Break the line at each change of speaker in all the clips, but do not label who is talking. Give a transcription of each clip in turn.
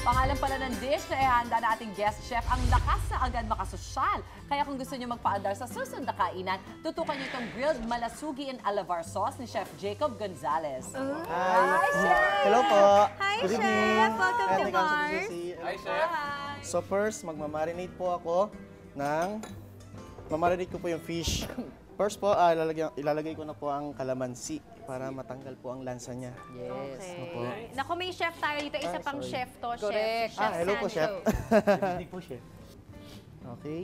Pangalan pala ng dish na ihanda na ating guest chef ang lakas na agad makasosyal. Kaya kung gusto niyo magpaandar sa susunod na kainan, tutukan niyo itong grilled malasugi in alavar sauce ni Chef Jacob Gonzalez.
Hi,
Chef!
Hello po.
Hi,
Good
Chef.
evening.
Welcome to
Teka,
Mars.
Susie.
Hi, Chef.
So first, magmamarinate po ako ng... Mamarinate ko po yung fish. First po, ilalagay ko na po ang kalamansi para matanggal po ang lansa niya.
Yes.
Okay. Naku, may chef tayo dito. Isa
Ay,
pang
sorry.
chef to,
Correct.
chef.
Hello po, Chef.
Sancho.
Hindi po, Chef. Okay.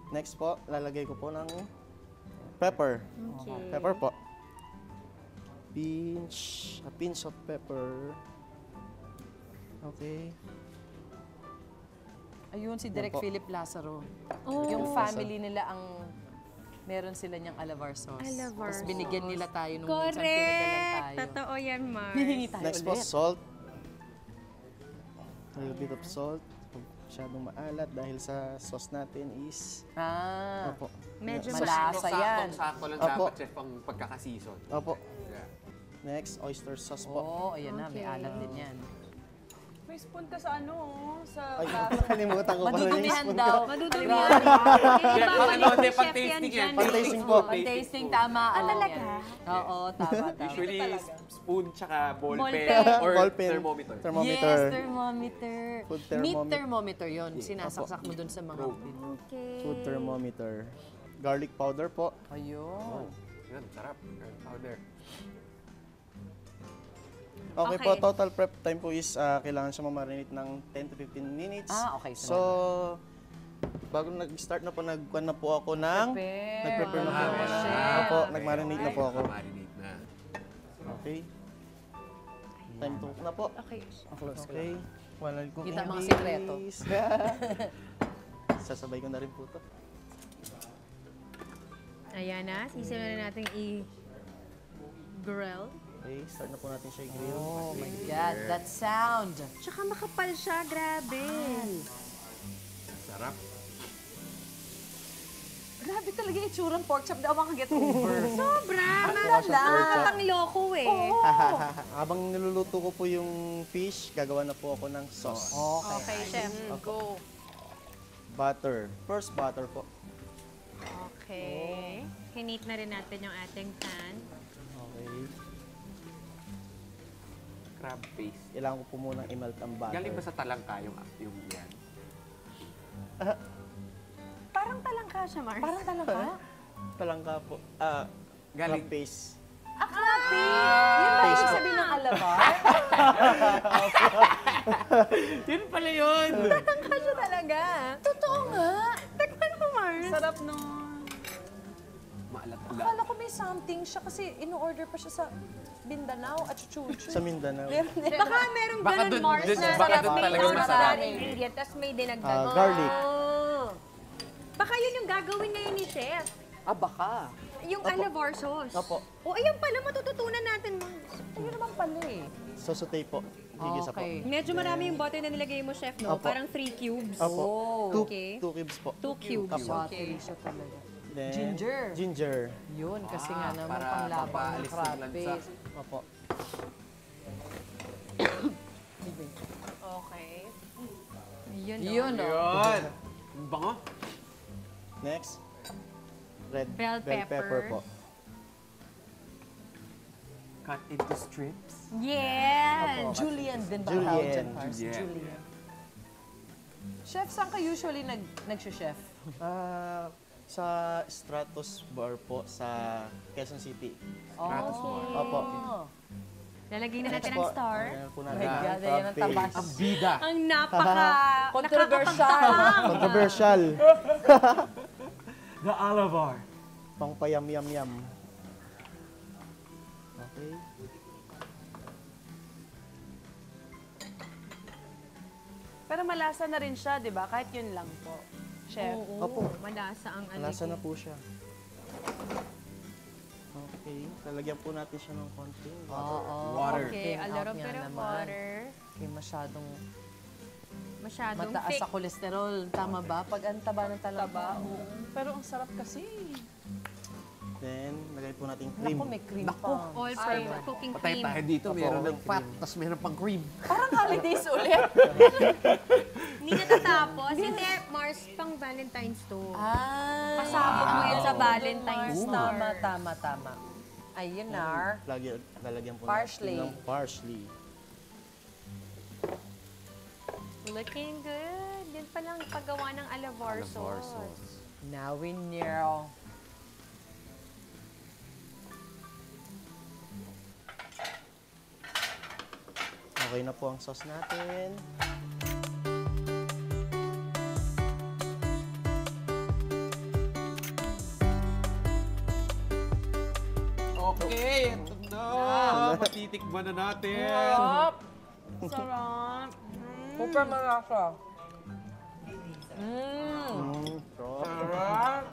Next po, lalagay ko po ng pepper.
Okay.
Pepper po. A pinch of pepper. Okay.
Ayun, si Direk
Yan po.
Philip Lazaro.
Oh.
Yung family nila ang... Meron sila niyang alavar sauce.
Alavar
Tapos binigyan nila tayo nung minsan pinagalan
Correct.
tayo.
Totoo yan, Mars.
Hihingi tayo
Next po,
ulit.
salt. A little bit of salt. Huwag masyadong maalat dahil sa sauce natin is...
Ah,
Opo.
Medyo
malasa yan.
Sakto lang
Apo.
dapat, Chef, ang pagkakasison.
Opo.
Yeah.
Next, oyster sauce po.
Oo, ayan na, may
Okay.
alat din yan.
May spoon ka sa ano, sa
Ay,
plato.
kalimutan ko pala yung
Madudumihan
spoon
daw.
ko.
Madudumihan.
Chef,
Ibabalik
ano,
ni
hindi,
chef
pang-tasting
yan
yan.
dyan.
Pang-tasting po.
Pang-tasting, tama. Alam
talaga?
yan. Oo, tama.
Usually, spoon tsaka ball
Ball
pen
pen.
or
Ball pen.
thermometer.
Thermometer.
Yes, thermometer.
Food
Meat
thermometer.
thermometer yun. Sinasaksak mo dun sa mga
Probe.
pin.
Okay.
Food thermometer. Garlic powder po.
Ayun.
Yan, sarap. Garlic powder.
Okay,
Okay.
po, total prep time po is kailangan siya mamarinate ng 10 to 15 minutes.
Ah, okay.
So, bago nag-start na po, nagkuhan na po ako ng...
Prepare.
Nag-prepare na po ako.
Chef.
Opo, nag-marinate na po ako.
Marinate na.
Okay. Time to cook na po.
Okay.
Okay. While cooking
Kita mga
this.
sikreto.
Sasabay ko na rin po ito.
Ayan na. Sisimula na natin i-grill.
Okay, start na po natin siya i-grill.
Oh my God, that sound.
Tsaka makapal siya. Grabe.
Sarap.
Grabe talaga yung itsurang pork chop. Daw makaget over.
Sobra.
Madala.
Nakakatang loko eh.
Habang niluluto ko po yung fish, gagawa na po ako ng sauce.
Okay, chef. Go.
Butter. First butter po.
Okay. Hinit na rin natin yung ating pan.
Okay.
Crab paste.
Kailangan ko po munang i-melt ang butter.
Galing ba sa talangka yung yan?
Parang talangka siya, Mars.
Parang talaga.
Talangka po.
Galing.
Crab paste.
Akrapi! Yun ba yung sabihin ng alabar?
Yun pala yun!
Talangka siya talaga.
Totoo nga.
Tikman mo, Mars.
Sarap nun.
Maalat-alat.
Akala ko may something siya kasi in-order pa siya sa Mindanao at Chuchu.
Sa Mindanao.
Baka merong
Baka
ganun,
dun-
Mars,
dun-
na
baka dun
may
talaga
isang
masarap.
ingredient, tapos may dinagdag.
Garlic.
Oh. Baka yun yung gagawin ngayon ni Chef.
Ah, baka.
Yung alavar sauce.
Opo.
O, ayun pala, matututunan natin, Mars.
Ayun naman pala eh.
Saute po. Gigisa po.
Okay.
Medyo marami yung butter na nilagay mo, Chef, no?
Opo.
Parang 3 cubes.
Opo.
Oh,
okay.
2 cubes po.
2 cubes.
Battery siya talaga.
Then,
Ginger.
Ginger.
Yun, kasi nga naman
para
panglabang ng
mapaalis ng
crab
lansa.
paste.
Opo.
Okay. Yun,
Yun,
no?
oh.
Yun! Ang bango.
Next. Red
Bell pepper.
po.
Cut into strips.
Yes!
Julian din ba
Julian.
tawag dyan, Mars?
Julian.
Julian. Chef, saan ka usually nag-chef?
Sa Stratos Bar po sa Quezon City.
Stratos
Oh.
Opo.
Lalagay na natin
Next
ang
po,
star.
lagyan po
Oh
natin
my
ang
God,
crab
ayan ang tabas.
paste.
Ang bida.
Ang napaka...
Controversial.
nakakapagtakang.
Controversial.
The Alavar.
Pang payam-yam-yam. Okay.
Pero malasa na rin siya, di ba? Kahit yun lang po. Chef.
Oo,
Opo.
malasa ang
Nasa na
aligid.
po siya. Okay. Lalagyan po natin siya ng konting water.
Oo.
Water.
Okay, a
Thin
little
out
bit
nga
of
naman.
water.
Okay, masyadong
Masyadong
mataas
thick.
sa kolesterol. Tama ba? Pag ang taba ng talaba.
Taba, oo. Pero ang sarap kasi.
Then, lagay po natin cream.
Naku, may cream pa.
All for cooking
Patay
cream.
tayo dito. Meron ng fat, tapos meron pang cream.
Parang holidays ulit.
Hindi natatapos. Hindi, Mars, pang Valentine's to.
Ah,
Pasabog mo yun sa Valentine's
Mars. Tama. Ayun na.
Lalagyan po
Parsley.
natin ng parsley.
Looking good. Yan palang paggawa ng alabar sauce.
Now we know.
Okay na po ang sauce natin.
Okay, ito na. Matitikman na natin.
Sarap.
Sarap.
Super malasa.
Sarap.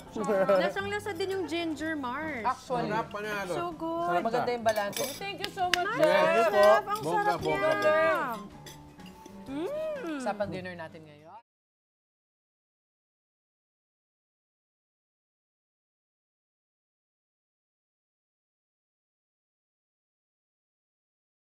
Lasang-lasa din yung ginger, Mars.
Actually,
Sarap panalo.
So good.
maganda yung balance. Thank you so much,
Yes.
Chef.
po.
Ang
Bongga,
sarap
bongga,
niya.
Sa pang-dinner natin ngayon.